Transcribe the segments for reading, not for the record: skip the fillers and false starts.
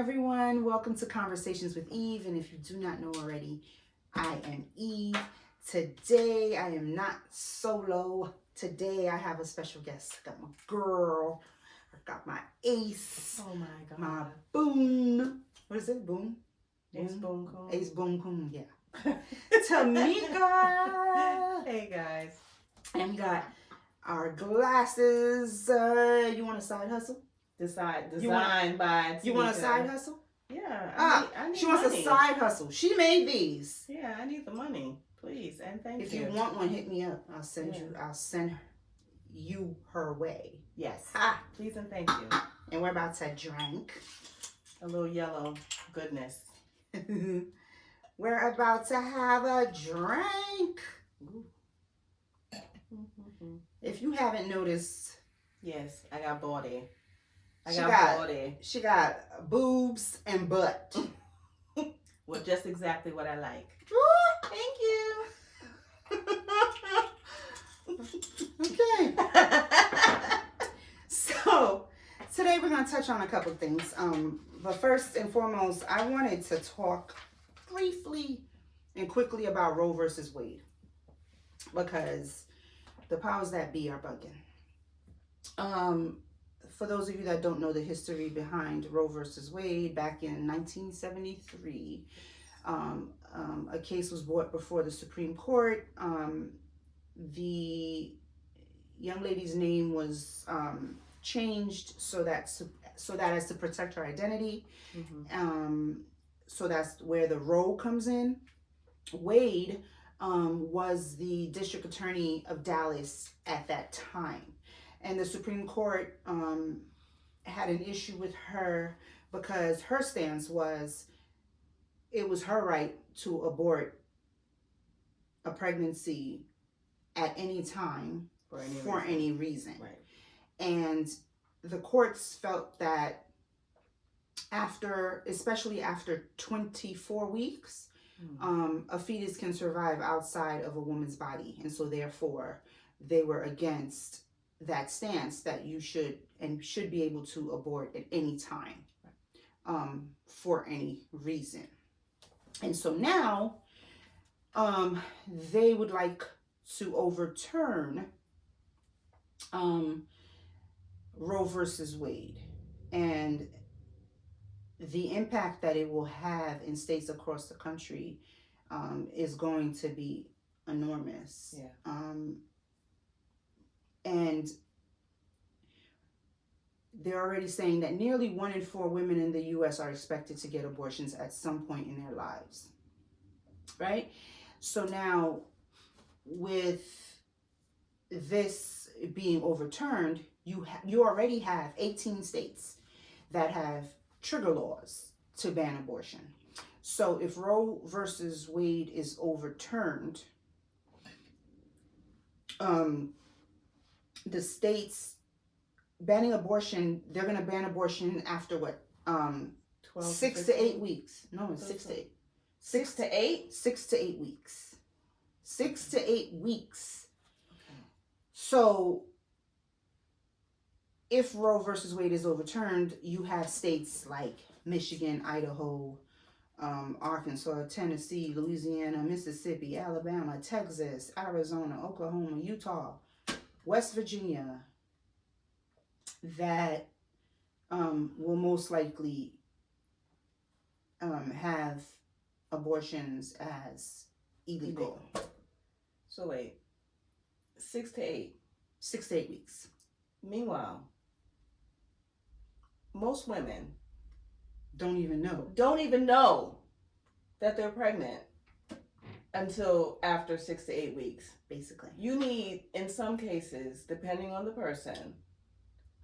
everyone. Welcome to Conversations with Eve. And if you do not know already, I am Eve. Today, I am not solo. Today, I have a special guest. I got my girl. I got my ace. Oh my God. My boon. What is it? Boon? Ace Boon Coon. Ace Boon Coon, yeah. Tamika. Hey guys. And we got our glasses. You want a side hustle? Designed by Tamika. You want a side hustle? Yeah. I need she wants money. a side hustle. She made these. Yeah, I need the money, please, and thank you. If you want one, hit me up. I'll send you her way. Yes. Ha! Please and thank you. And we're about to drink. A little yellow goodness. We're about to have a drink. Ooh. If you haven't noticed, yes, I got body. She got boobs and butt. Well, just exactly what I like. Thank you. Okay. So today we're going to touch on a couple things. But first and foremost, I wanted to talk briefly and quickly about Roe versus Wade, because the powers that be are bugging. For those of you that don't know the history behind Roe versus Wade, back in 1973, a case was brought before the Supreme Court. The young lady's name was changed so that as to protect her identity. Mm-hmm. So that's where the Roe comes in. Wade was the district attorney of Dallas at that time. And the Supreme Court had an issue with her because her stance was it was her right to abort a pregnancy at any time for any reason. Right. And the courts felt that especially after 24 weeks, a fetus can survive outside of a woman's body. And so therefore, they were against that stance that you should be able to abort at any time for any reason. And so now they would like to overturn Roe versus Wade, and the impact that it will have in states across the country is going to be enormous. Yeah. And they're already saying that nearly 1 in 4 women in the U.S. are expected to get abortions at some point in their lives. Right? So now, with this being overturned, you already have 18 states that have trigger laws to ban abortion. So if Roe versus Wade is overturned, the states banning abortion, they're going to ban abortion after what? 6 to 8 weeks. No, it's 6 to 8. 6 to 8? 6 to 8 weeks. 6 to 8 weeks. Okay. So if Roe versus Wade is overturned, you have states like Michigan, Idaho, Arkansas, Tennessee, Louisiana, Mississippi, Alabama, Texas, Arizona, Oklahoma, Utah, West Virginia, that will most likely have abortions as illegal. So wait, 6 to 8. 6 to 8 weeks. Meanwhile, most women don't even know that they're pregnant until after 6 to 8 weeks. Basically. You need, in some cases, depending on the person,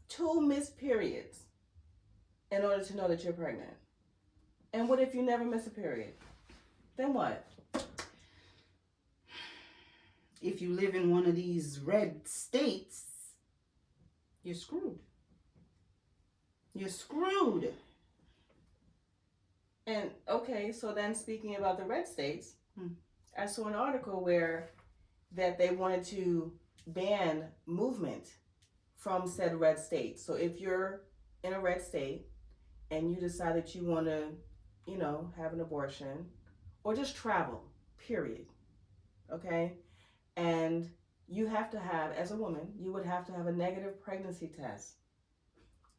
2 missed periods in order to know that you're pregnant. And what if you never miss a period? Then what? If you live in one of these red states, you're screwed. You're screwed. And okay, so then speaking about the red states, I saw an article where that they wanted to ban movement from said red state. So if you're in a red state and you decide that you want to, have an abortion or just travel, period. Okay? And you have to have, as a woman, you would have to have a negative pregnancy test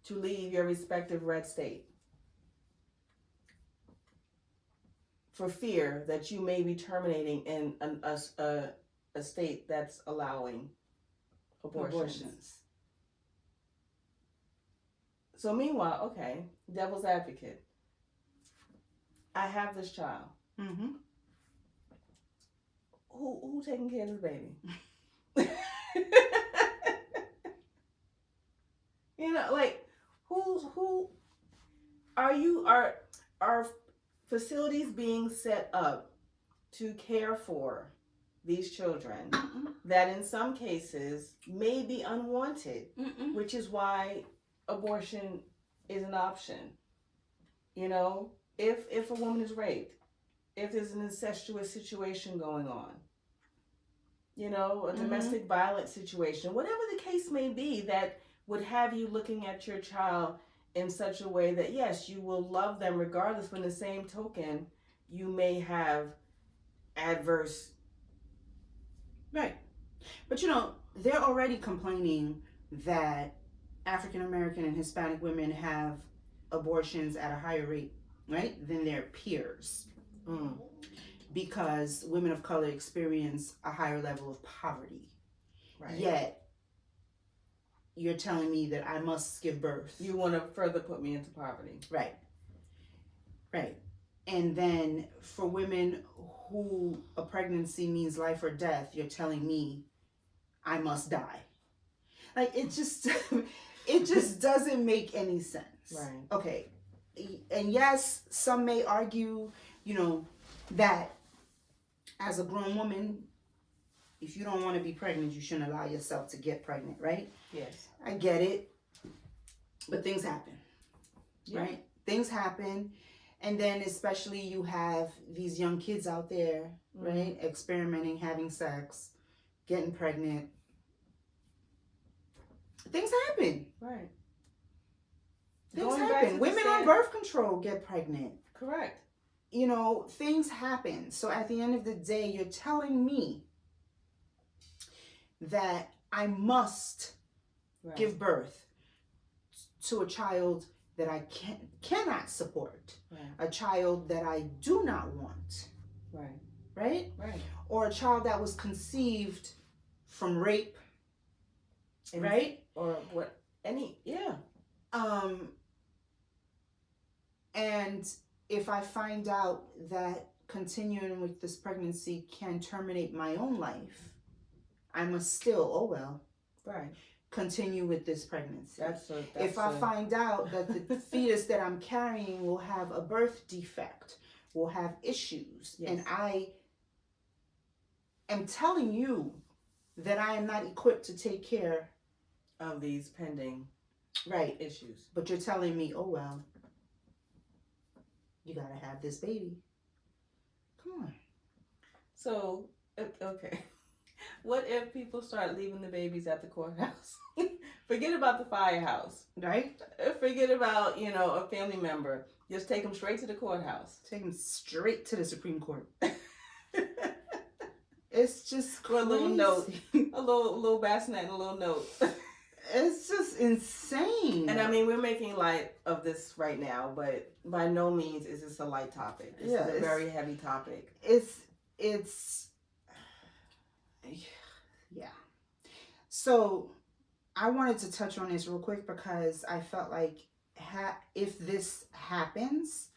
to leave your respective red state for fear that you may be terminating in a state that's allowing abortions. So meanwhile, okay, devil's advocate. I have this child. Mm-hmm. Who taking care of this baby? Like who are facilities being set up to care for these children that in some cases may be unwanted, which is why abortion is an option. If a woman is raped, if there's an incestuous situation going on, a domestic violence situation, whatever the case may be, that would have you looking at your child in such a way that, yes, you will love them regardless, but in the same token, you may have adverse. Right. But they're already complaining that African American and Hispanic women have abortions at a higher rate, right, than their peers. Because women of color experience a higher level of poverty. Right. Yet, you're telling me that I must give birth. You want to further put me into poverty. Right. Right. And then for women who a pregnancy means life or death, you're telling me I must die. Like, it just doesn't make any sense. Right. Okay. And yes, some may argue, that as a grown woman, if you don't want to be pregnant, you shouldn't allow yourself to get pregnant, right? Yes. I get it. But things happen, right? Things happen. And then especially you have these young kids out there, right? Experimenting, having sex, getting pregnant. Things happen. Right. Things happen. Women on birth control get pregnant. Correct. Things happen. So at the end of the day, you're telling me that I must give birth to a child that I cannot support, a child that I do not want, right? Or a child that was conceived from rape, right? Or what? And if I find out that continuing with this pregnancy can terminate my own life, I must still, continue with this pregnancy. If I find out that the fetus that I'm carrying will have a birth defect, will have issues, and I am telling you that I am not equipped to take care of these pending issues. But you're telling me, you gotta have this baby. Come on. So, okay. What if people start leaving the babies at the courthouse? Forget about the firehouse. Right? Forget about, a family member. Just take them straight to the courthouse. Take them straight to the Supreme Court. It's just crazy. A little note. A little bassinet and a little note. It's just insane. And I mean, we're making light of this right now, but by no means is this a light topic. This is a very heavy topic. It's yeah. So I wanted to touch on this real quick because I felt like if this happens,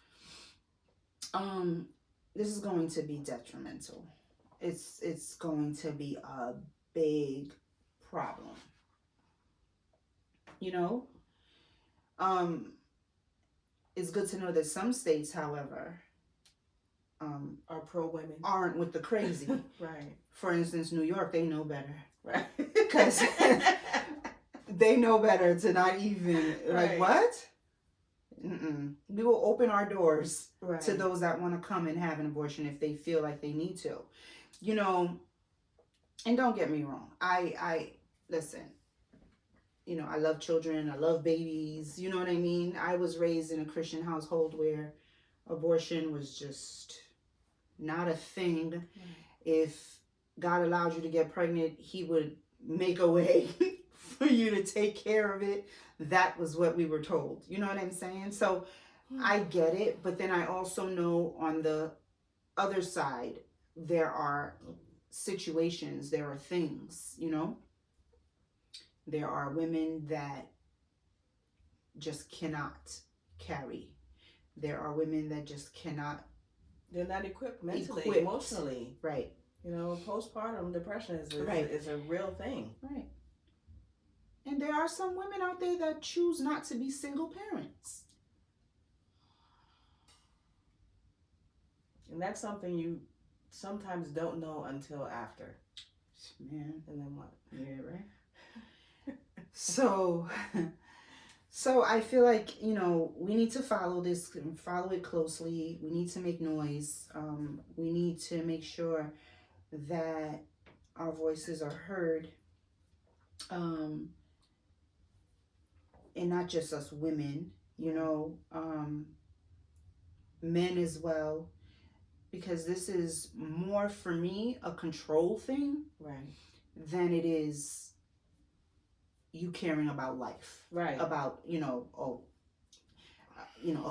this is going to be detrimental. It's going to be a big problem. It's good to know that some states, however, are pro-women. Aren't with the crazy. Right. For instance, New York, they know better. Right. Because they know better to not even, like, what? We will open our doors to those that want to come and have an abortion if they feel like they need to. And don't get me wrong. I listen. I love children, I love babies, you know what I mean? I was raised in a Christian household where abortion was just not a thing. Right. If God allowed you to get pregnant, He would make a way for you to take care of it. That was what we were told. You know what I'm saying? So I get it, but then I also know on the other side, there are situations, there are things, there are women that just cannot carry. There are women that just cannot. They're not equipped mentally, emotionally. Right. Postpartum depression is a real thing. Right. And there are some women out there that choose not to be single parents. And that's something you sometimes don't know until after. Man. And then what? Yeah, right? So I feel like, we need to follow this, follow it closely. We need to make noise. We need to make sure that our voices are heard. And not just us women, men as well. Because this is more, for me, a control thing. Right. Than it is you caring about life. Right. About, a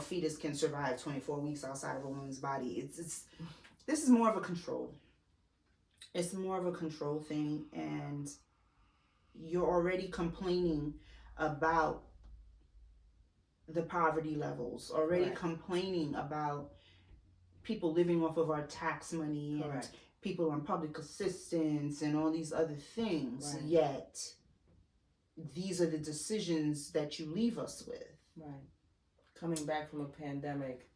fetus can survive 24 weeks outside of a woman's body. This is more of a control. It's more of a control thing, and you're already complaining about the poverty levels, already right. complaining about people living off of our tax money. Correct. And people on public assistance and all these other things. Right. Yet these are the decisions that you leave us with. Right. Coming back from a pandemic,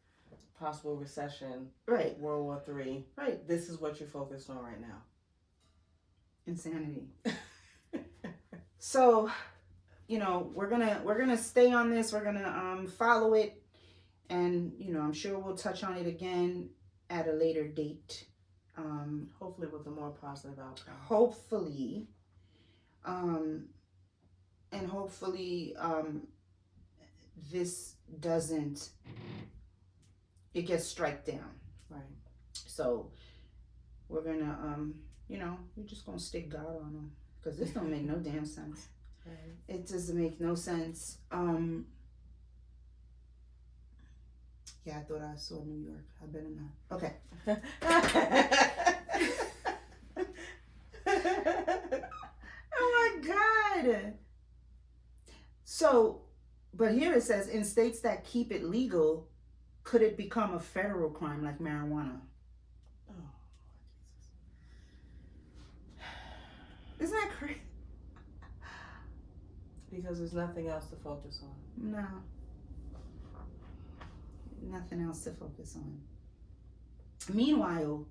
possible recession, right, World War III. Right. This is what you're focused on right now. Insanity. So, we're gonna stay on this. We're gonna follow it, and I'm sure we'll touch on it again at a later date. Hopefully with a more positive outcome. Hopefully. And hopefully this doesn't, it gets struck down. Right. So we're gonna we're just gonna stick God on them, because this don't make no damn sense. Right. It doesn't make no sense. Yeah, I thought I saw New York. I better not. Okay. Oh my God. So, but here it says, in states that keep it legal, could it become a federal crime like marijuana? Oh, Jesus. Isn't that crazy? Because there's nothing else to focus on. No. Nothing else to focus on. Meanwhile,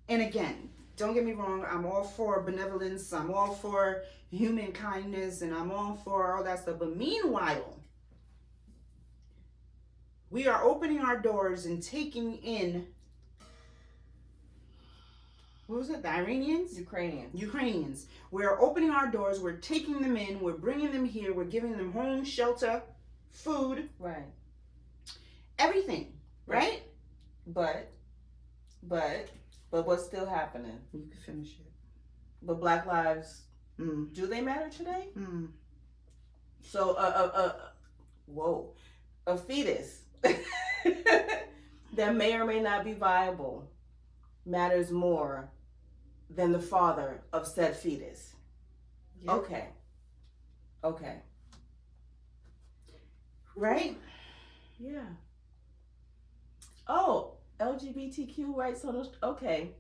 and again, don't get me wrong, I'm all for benevolence, I'm all for human kindness, and I'm all for all that stuff. But meanwhile, we are opening our doors and taking in, what was it, the Iranians? Ukrainians. We're opening our doors, we're taking them in, we're bringing them here, we're giving them home, shelter, food. Right. Everything, right? But what's still happening? You can finish it. But Black lives, do they matter today? So, a fetus that may or may not be viable matters more than the father of said fetus. Yep. Okay. Right? Yeah. Oh, LGBTQ rights on the, okay.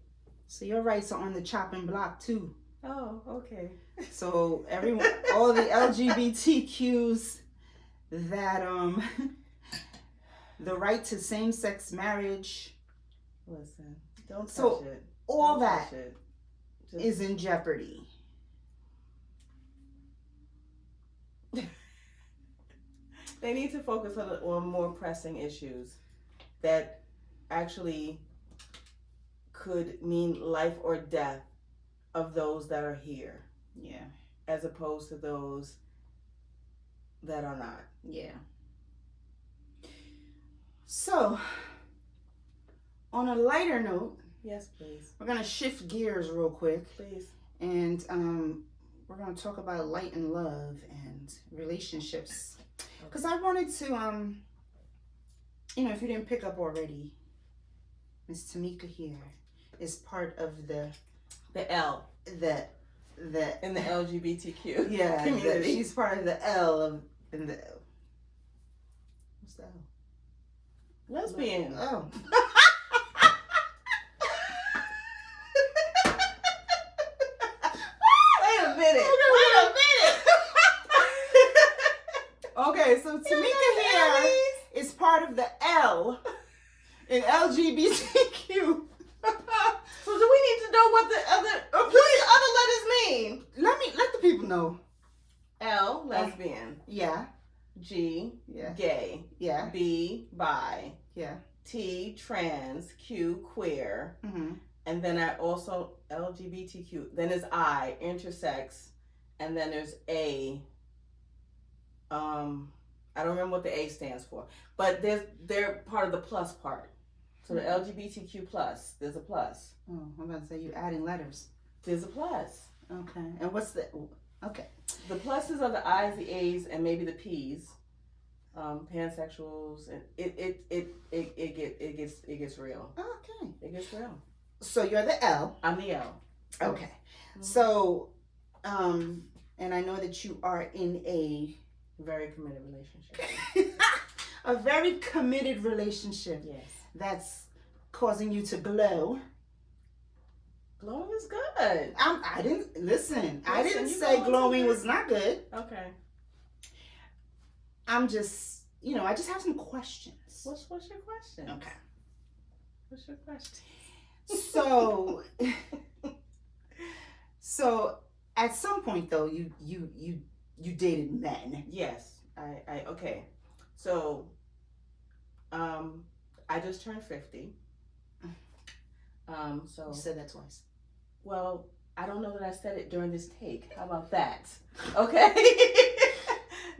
So your rights are on the chopping block too. Oh, okay. So everyone, all the LGBTQs that the right to same-sex marriage. Listen, don't touch it. All that is in jeopardy. They need to focus on more pressing issues that actually could mean life or death of those that are here. Yeah. As opposed to those that are not. Yeah. So, on a lighter note, yes, please. We're gonna shift gears real quick. Please. And we're gonna talk about light and love and relationships. Because I wanted to, if you didn't pick up already, Miss Tamika here is part of the L. The in the LGBTQ community. She's part of the L in the L. What's the L? Lesbian. Oh. Wait a minute. Okay, so Tamika here is part of the L in LGBTQ. So do we need to know what the other letters mean? Let the people know. L, lesbian. Yeah. G, gay. Yeah. B, bi. Yeah. T, trans. Q, queer. Mm-hmm. And then I also LGBTQ. Then there's I, intersex, and then there's A. I don't remember what the A stands for, but they're part of the plus part. So the LGBTQ plus, there's a plus. Oh, I'm about to say you're adding letters. There's a plus. Okay. And what's the? Okay. The pluses are the I's, the A's, and maybe the P's. Pansexuals, and it gets real. Okay. It gets real. So you're the L. I'm the L. Okay. Mm-hmm. So, and I know that you are in a very committed relationship. A very committed relationship. Yes. That's causing you to glow. Glowing is good. I didn't listen. I didn't say glowing was not good. Okay. I'm just, I just have some questions. What's your question? Okay. What's your question? So at some point though, you dated men. Yes. I okay. So I just turned 50. So you said that twice. Well, I don't know that I said it during this take. How about that? Okay.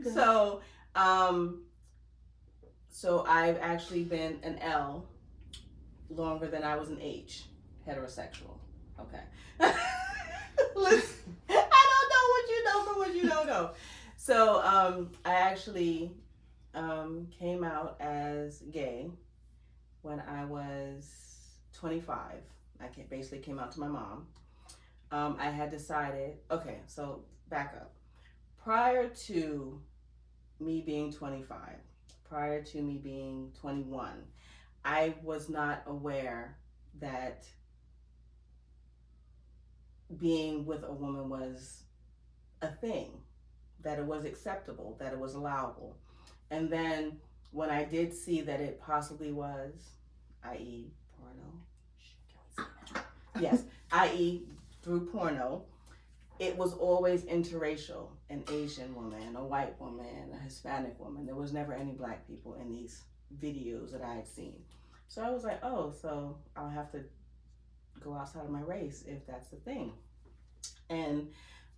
So I've actually been an L longer than I was an H, heterosexual. Okay. Listen, I don't know what you know from what you don't know. So I actually came out as gay when I was 25. I basically came out to my mom. I had decided, okay, so back up. Prior to me being 25, prior to me being 21, I was not aware that being with a woman was a thing, that it was acceptable, that it was allowable. And then when I did see that it possibly was, i.e. porno, can we say that? Yes, i.e. through porno, it was always interracial, an Asian woman, a white woman, a Hispanic woman. There was never any black people in these videos that I had seen. So I was like, oh, so I'll have to go outside of my race if that's the thing. And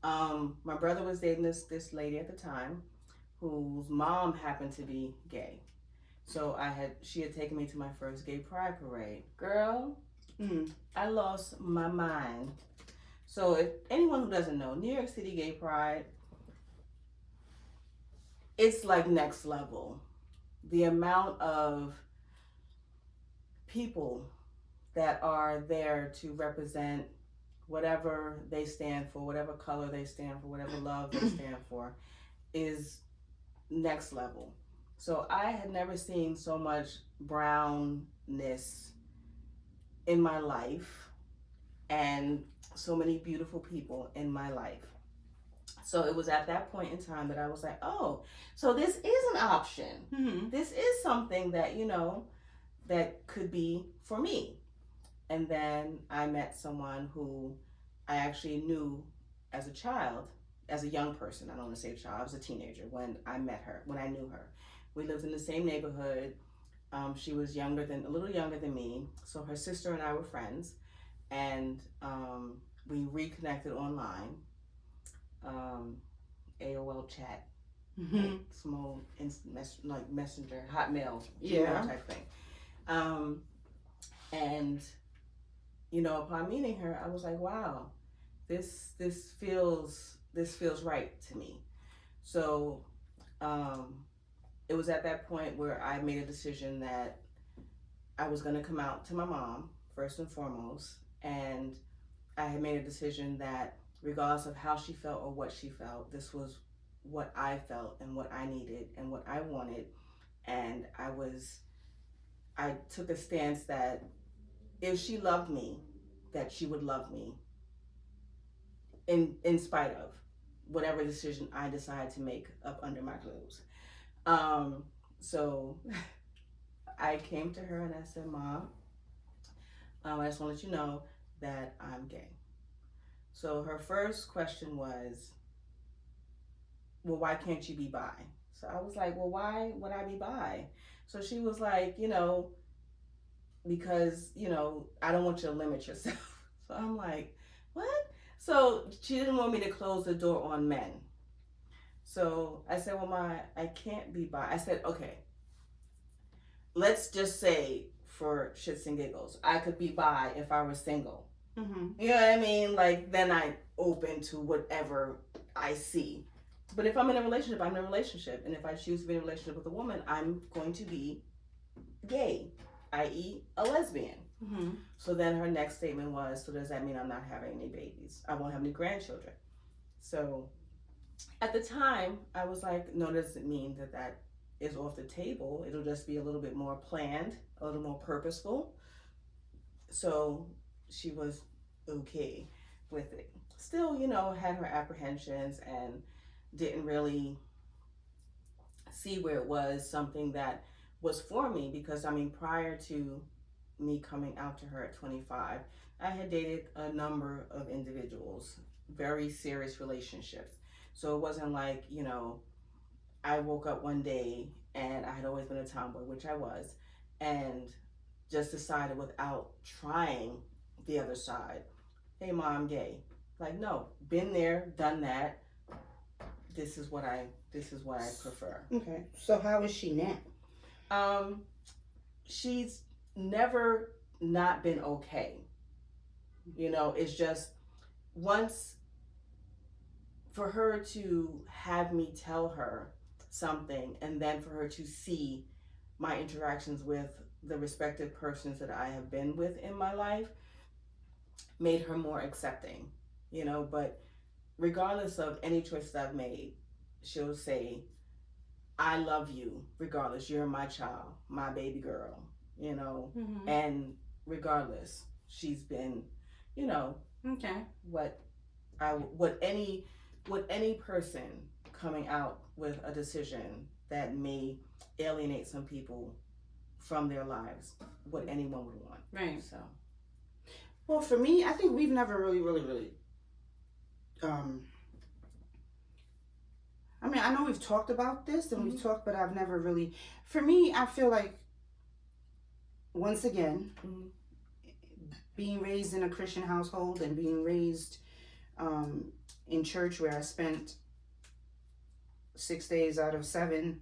my brother was dating this lady at the time whose mom happened to be gay. So she had taken me to my first gay pride parade. Girl, I lost my mind. So if anyone who doesn't know, New York City Gay Pride, it's like next level. The amount of people that are there to represent whatever they stand for, whatever color they stand for, whatever love they stand for, is next level. So I had never seen so much brownness in my life and so many beautiful people in my life. So it was at that point in time that I was like, oh, so this is an option. Mm-hmm. This is something that, that could be for me. And then I met someone who I actually knew as a child, as a young person. I don't want to say a child, I was a teenager when I met her, when I knew her. We lived in the same neighborhood. She was a little younger than me. So her sister and I were friends. And we reconnected online, AOL chat, Mm-hmm. small like messenger, Hotmail, Yeah. Gmail type thing. And upon meeting her, I was like, wow, this feels right to me. So it was at that point where I made a decision that I was going to come out to my mom first and foremost, and I had made a decision that regardless of how she felt or what she felt, this was what I felt and what I needed and what I wanted. And I took a stance that if she loved me, that she would love me in spite of whatever decision I decide to make up under my clothes. So I came to her and I said, Mom, I just want to let you know that I'm gay. So her first question was, well, why can't you be bi? So I was like, well, why would I be bi? So she was like, because, I don't want you to limit yourself. So I'm like, what? So she didn't want me to close the door on men. So I said, well, I can't be bi. I said, okay, let's just say for shits and giggles, I could be bi if I were single. Mm-hmm. You know what I mean? Like, then I'm open to whatever I see. But if I'm in a relationship, I'm in a relationship. And if I choose to be in a relationship with a woman, I'm going to be gay, i.e. a lesbian. Mm-hmm. So then her next statement was, so does that mean I'm not having any babies? I won't have any grandchildren. So at the time, I was like, no, doesn't mean that is off the table. It'll just be a little bit more planned, a little more purposeful. So she was okay with it. Still, had her apprehensions and didn't really see where it was something that was for me, because prior to me coming out to her at 25, I had dated a number of individuals, very serious relationships. So it wasn't like, I woke up one day and I had always been a tomboy, which I was, and just decided without trying the other side, hey, Mom, I'm gay. Like, no, been there, done that. This is what I prefer. Okay. So how is she now? She's never not been okay. It's just once for her to have me tell her something, and then for her to see my interactions with the respective persons that I have been with in my life, made her more accepting, but regardless of any choices I've made, she'll say, I love you regardless. You're my child, my baby girl, Mm-hmm. and regardless, she's been, Okay. what any person coming out with a decision that may alienate some people from their lives, what anyone would want. Right. So, well, for me, I think we've never really I know we've talked about this and we've talked, but I've never really, for me, I feel like, once again, being raised in a Christian household and being raised in church where I spent 6 days out of 7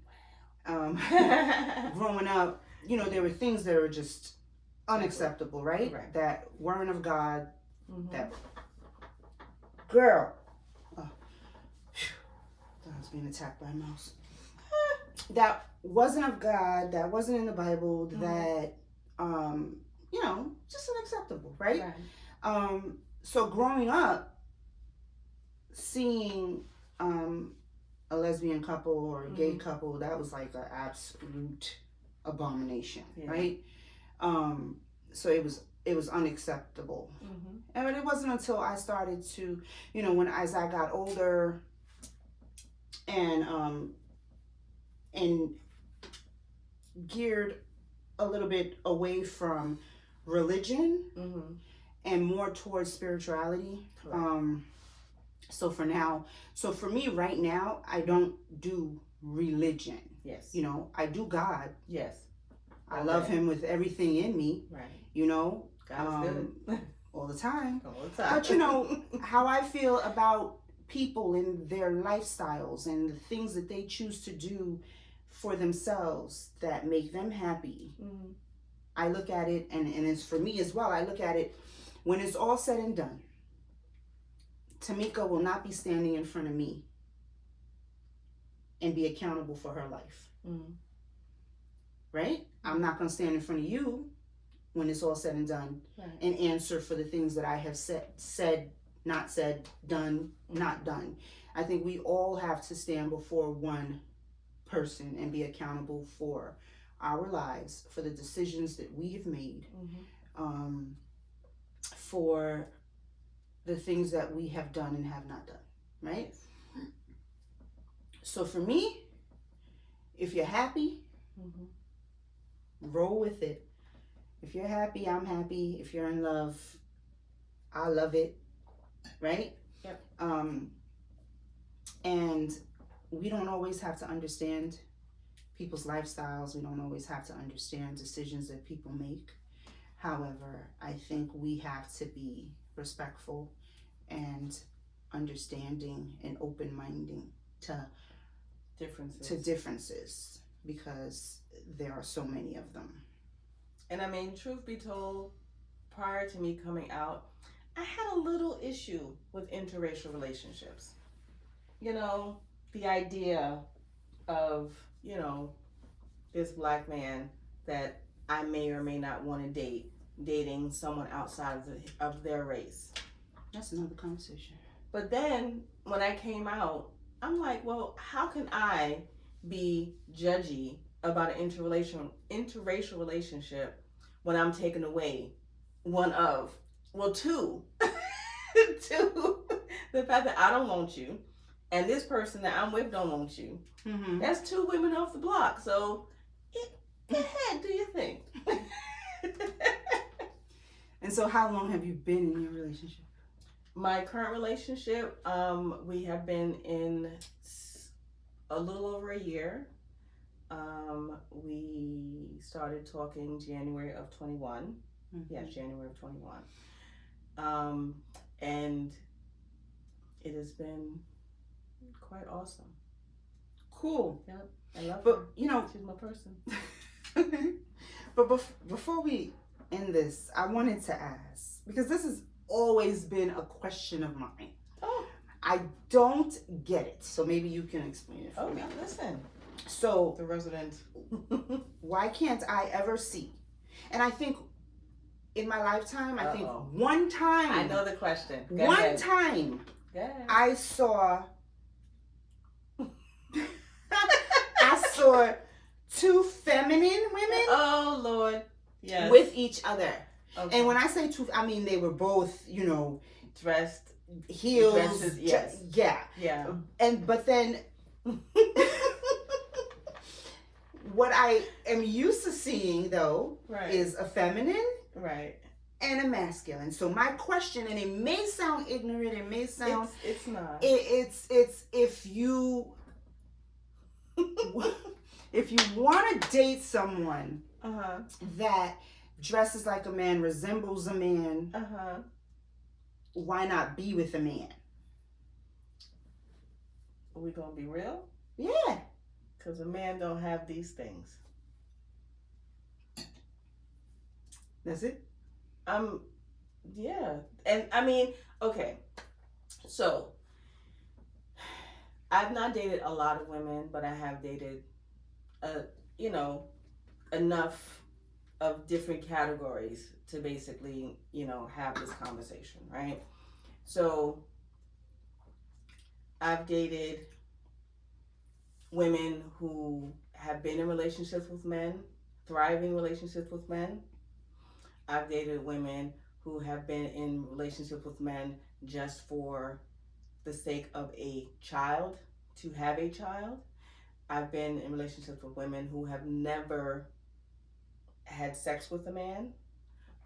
growing up, there were things that were just unacceptable, right? Correct. That weren't of God, that girl, I was being attacked by a mouse. That wasn't of God, that wasn't in the Bible, that, just unacceptable, right? So growing up, seeing a lesbian couple or a gay couple, that was like an absolute abomination, right? So it was unacceptable. And it wasn't until I started to, as I got older and geared a little bit away from religion and more towards spirituality. So for me right now, I don't do religion. Yes. I do God. Yes. I love him with everything in me. Right. God is good. all the time. All the time. But you know how I feel about people and their lifestyles and the things that they choose to do for themselves that make them happy. Mm-hmm. I look at it, and it's for me as well. I look at it when it's all said and done. Tamika will not be standing in front of me and be accountable for her life. Mm-hmm. Right? I'm not going to stand in front of you when it's all said and done, right, and answer for the things that I have said, not said, done, not done. I think we all have to stand before one person and be accountable for our lives, for the decisions that we have made, for the things that we have done and have not done, right? So for me, if you're happy, roll with it. If you're happy, I'm happy. If you're in love, I love it, right? Yep. And we don't always have to understand people's lifestyles. We don't always have to understand decisions that people make. However, I think we have to be respectful and understanding and open-minded to differences, because there are so many of them. And I mean, truth be told, prior to me coming out, I had a little issue with interracial relationships. You know, the idea of, you know, this black man that I may or may not want to dating someone outside of their race. That's another conversation. But then when I came out, I'm like, well, how can I be judgy about an interracial relationship when I'm taking away two, the fact that I don't want you, and this person that I'm with don't want you. Mm-hmm. That's two women off the block. So, go ahead, do your thing. And so, how long have you been in your relationship? My current relationship, we have been in a little over a year. We started talking January of 21. Mm-hmm. Yes, January of 21. And it has been quite awesome. Cool. Yep. I love her. But, you know, she's my person. But before we end this, I wanted to ask, because this has always been a question of mine. Oh. I don't get it. So maybe you can explain it for me. Oh, listen. So, the resident. Why can't I ever see? And I think in my lifetime, I think one time. I know the question. Go ahead. Time. I saw two feminine women. Oh Lord. Yes. With each other. Okay. And when I say two, I mean they were both, you know, dressed, heels. Dresses, yes. Yeah. But then what I am used to seeing though is a feminine. Right. And a masculine. So my question, and it may sound ignorant, it may sound it's not. It's if you want to date someone that dresses like a man, resembles a man, why not be with a man? Are we gonna be real? Yeah. Because a man don't have these things. That's it? Yeah. And I mean, okay. So, I've not dated a lot of women, but I have dated, enough of different categories to basically, have this conversation, right? So, I've dated women who have been in relationships with men, thriving relationships with men. I've dated women who have been in relationships with men just for the sake of a child, to have a child. I've been in relationships with women who have never had sex with a man,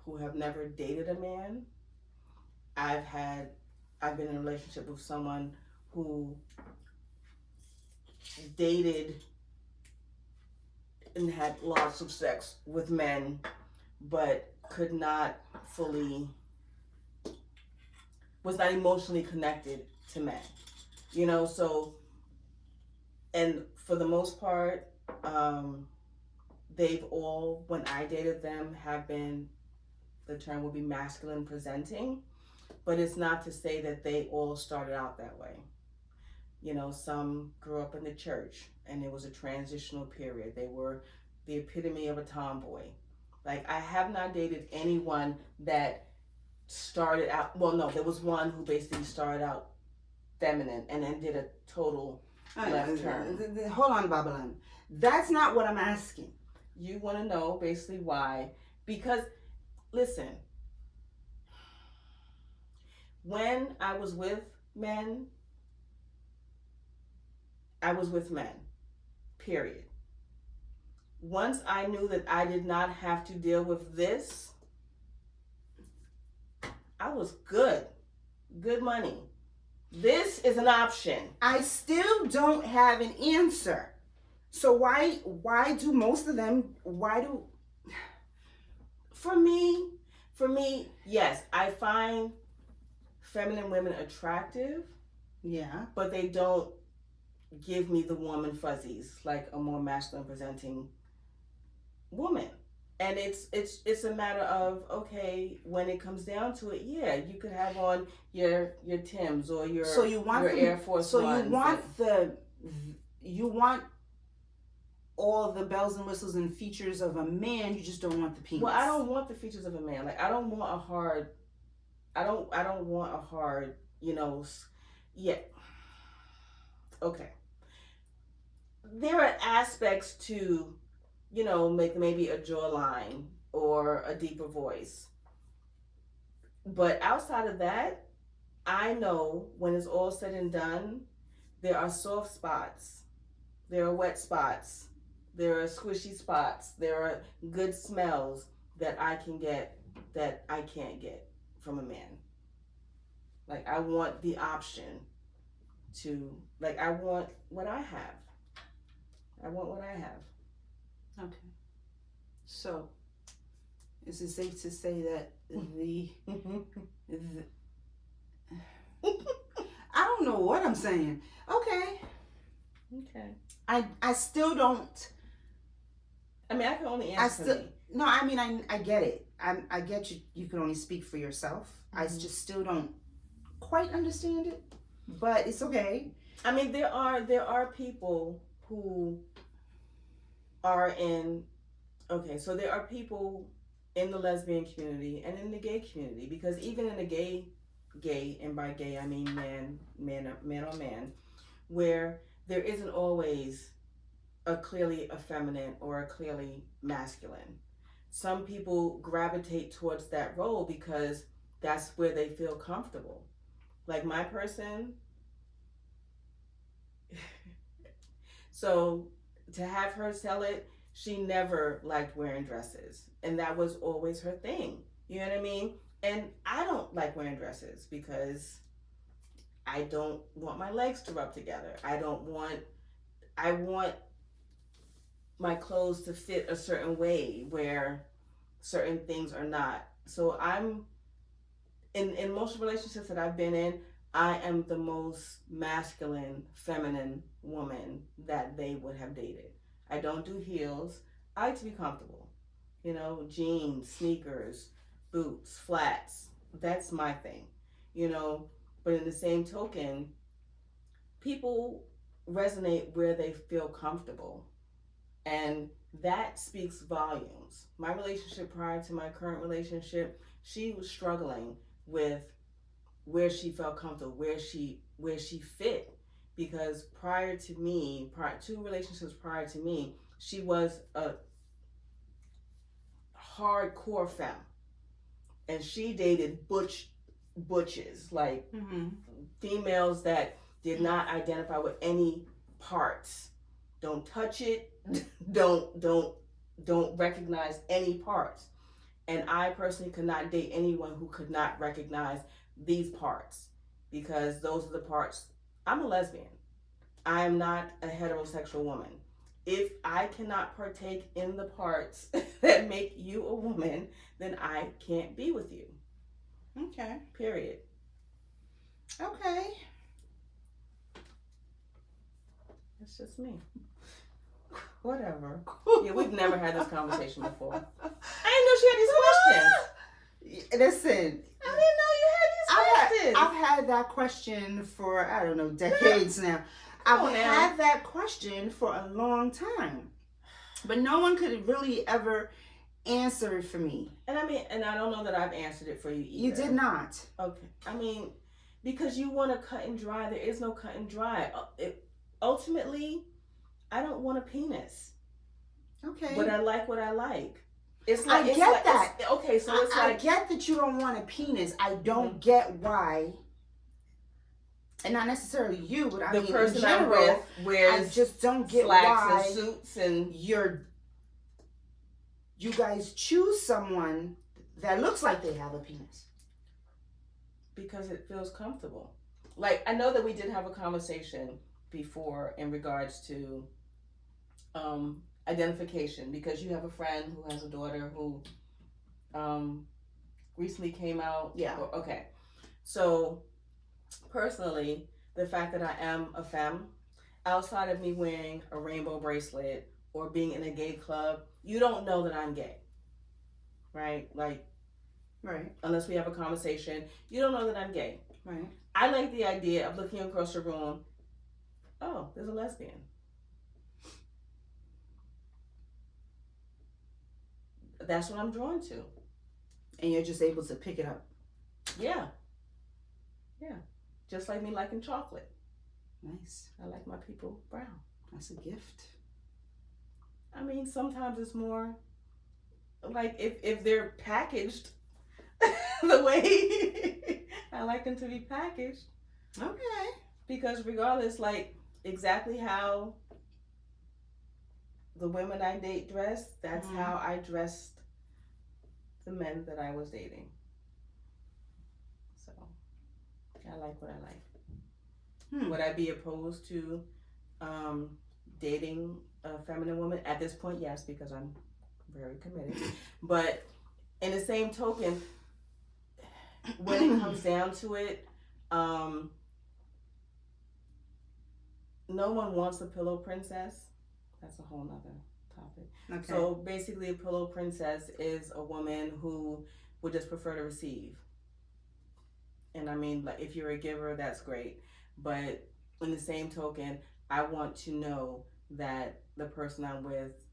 who have never dated a man. I've been in a relationship with someone who dated and had lots of sex with men, but could not fully was not emotionally connected to men. You know, so, and for the most part, they've all, when I dated them, have been, the term would be masculine presenting, but it's not to say that they all started out that way. You know, some grew up in the church and it was a transitional period. They were the epitome of a tomboy. Like, I have not dated anyone that started out, well, no, there was one who basically started out feminine and then did a total left turn. Hold on, Babylon. That's not what I'm asking. You want to know basically why? Because, listen, when I was with men, I was with men, period. Once I knew that I did not have to deal with this, I was good. Good money. This is an option. I still don't have an answer. So why do most of them, For me, yes, I find feminine women attractive. Yeah. But they don't give me the warm and fuzzies like a more masculine presenting woman. And it's a matter of, okay, when it comes down to it, yeah, you could have on your Timbs or your Air Force Ones. You want all the bells and whistles and features of a man, you just don't want the penis. Well, I don't want the features of a man. Like, I don't want a hard, you know, yeah. Okay. There are aspects to, you know, maybe a jawline or a deeper voice. But outside of that, I know when it's all said and done, there are soft spots, there are wet spots, there are squishy spots, there are good smells that I can get that I can't get from a man. Like, I want the option to, like, I want what I have. I want what I have. Okay. So, is it safe to say that the I don't know what I'm saying. Okay. Okay. I still don't. I mean, I can only answer for me. No, I mean, I get it. I get you. You can only speak for yourself. Mm-hmm. I just still don't quite understand it, but it's okay. I mean, there are people who are in. Okay, so there are people in the lesbian community and in the gay community, because even in the gay, and by gay I mean man on man, where there isn't always a clearly effeminate or a clearly masculine. Some people gravitate towards that role because that's where they feel comfortable. Like my person, so to have her tell it, she never liked wearing dresses, and that was always her thing. You know what I mean? And I don't like wearing dresses because I don't want my legs to rub together. I want my clothes to fit a certain way where certain things are not. So I'm in most relationships that I've been in, I am the most masculine, feminine woman that they would have dated. I don't do heels. I like to be comfortable. You know, jeans, sneakers, boots, flats. That's my thing. You know, but in the same token, people resonate where they feel comfortable. And that speaks volumes. My relationship prior to my current relationship, she was struggling with where she felt comfortable, where she fit. Because two relationships prior to me, she was a hardcore femme. And she dated butches, like females that did not identify with any parts. Don't touch it. Don't recognize any parts. And I personally could not date anyone who could not recognize these parts, because those are the parts. I'm a lesbian. I am not a heterosexual woman. If I cannot partake in the parts that make you a woman, then I can't be with you. Okay. Period. Okay. It's just me. Whatever. Yeah, we've never had this conversation before. I didn't know she had these questions. Listen, I didn't know you had these questions. I've had that question for, I don't know, decades now. I've had that question for a long time. But no one could really ever answer it for me. And I don't know that I've answered it for you either. You did not. Okay. Because you want to cut and dry. There is no cut and dry. Ultimately, I don't want a penis. Okay. But I like what I like. I get that. Okay, so it's I get that you don't want a penis. I don't get why. And not necessarily you, but the person in general, I'm with wears I just don't get slacks why and suits and you guys choose someone that looks like they have a penis. Because it feels comfortable. Like, I know that we did have a conversation before in regards to identification, because you have a friend who has a daughter who recently came out. Yeah. Okay. So, personally, the fact that I am a femme, outside of me wearing a rainbow bracelet or being in a gay club, you don't know that I'm gay. Right? Like, right. Unless we have a conversation, you don't know that I'm gay. Right. I like the idea of looking across the room. Oh, there's a lesbian. That's what I'm drawn to. And you're just able to pick it up. Yeah. Yeah. Just like me liking chocolate. Nice. I like my people brown. That's a gift. Sometimes it's more like if they're packaged the way I like them to be packaged. Okay. Because regardless, like exactly how the women I date dress, that's how I dressed the men that I was dating. So I like what I like. Would I be opposed to dating a feminine woman? At this point, yes, because I'm very committed. But in the same token, when it comes down to it, no one wants a pillow princess. That's a whole nother topic. Okay. So basically, a pillow princess is a woman who would just prefer to receive. And like if you're a giver, that's great. But in the same token, I want to know that the person I'm with,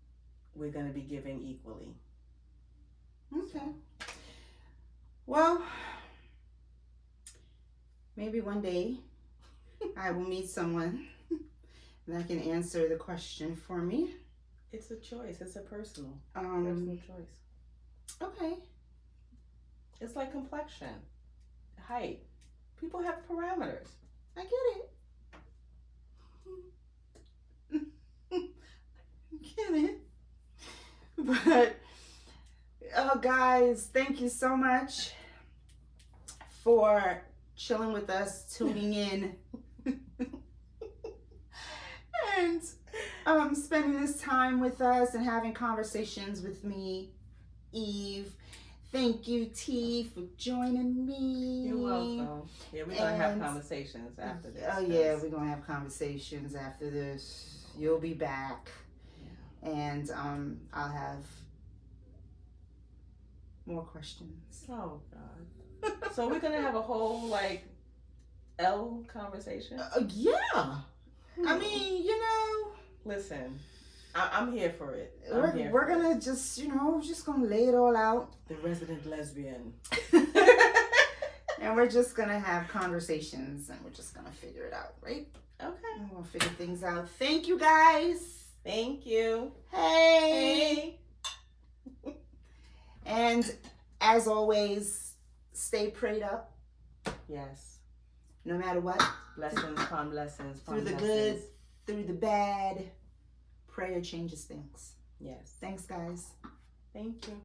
we're going to be giving equally. Okay. Well, maybe one day I will meet someone that can answer the question for me. It's a choice. It's a personal choice. Okay. It's like complexion, height. People have parameters. I get it. Get it. But, oh, guys, thank you so much for chilling with us, tuning in, and spending this time with us and having conversations with me, Eve. Thank you, T, for joining me. You're welcome. Yeah, we're going to have conversations after this. Oh, yeah, we're going to have conversations after this. You'll be back. Yeah. And I'll have more questions. Oh, God. So we're going to have a whole, L conversation? Yeah. Listen. I'm here for it. We're gonna just, just gonna lay it all out. The resident lesbian. And we're just gonna have conversations and we're just gonna figure it out, right? Okay. And we'll figure things out. Thank you, guys. Thank you. Hey. And as always, stay prayed up. Yes. No matter what. Blessings upon blessings. Through the good, through the bad. Prayer changes things. Yes. Thanks, guys. Thank you.